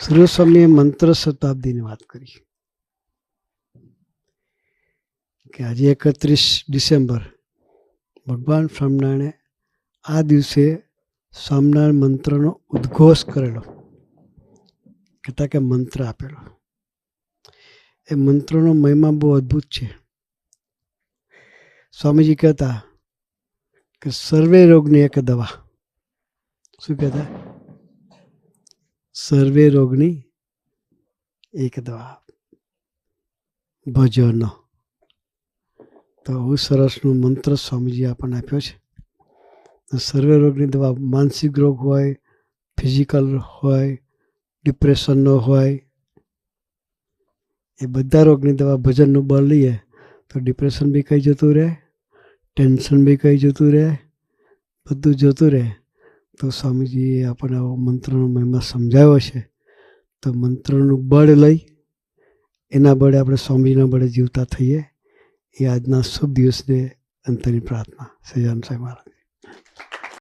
સર્વસ્વામીએ મંત્ર શતાબ્દીની વાત કરી કે આજે 31 ડિસેમ્બર ભગવાન સ્વામિનારાયણે આ દિવસે સ્વામિનારાયણ મંત્રનો ઉદ્ઘોષ કરેલો, કહેતા કે મંત્ર આપેલો. એ મંત્રનો મહિમા બહુ અદ્ભુત છે. સ્વામીજી કહેતા કે સર્વે રોગની એક દવા. શું કહેતા? સર્વે રોગની એક દવા, ભજન. તો બહુ સરસનો મંત્ર સ્વામીજી આપણને આપ્યો છે. સર્વે રોગની દવા, માનસિક રોગ હોય, ફિઝિકલ હોય, ડિપ્રેશનનો હોય, એ બધા રોગની દવા ભજનનું બળ લઈએ તો ડિપ્રેશન બી કંઈ જતું રહે, ટેન્શન બી કંઈ જતું રહે, બધું જતું રહે. તો સ્વામીજીએ આપણને આવો મંત્રનો મહિમા સમજાવ્યો છે. તો મંત્રનું બળ લઈ એના બળે આપણે સ્વામીજીના બળે જીવતા થઈએ, એ આજના શુભ દિવસને અંતરની પ્રાર્થના. સહજાનંદ સાહેબ મહારાજ.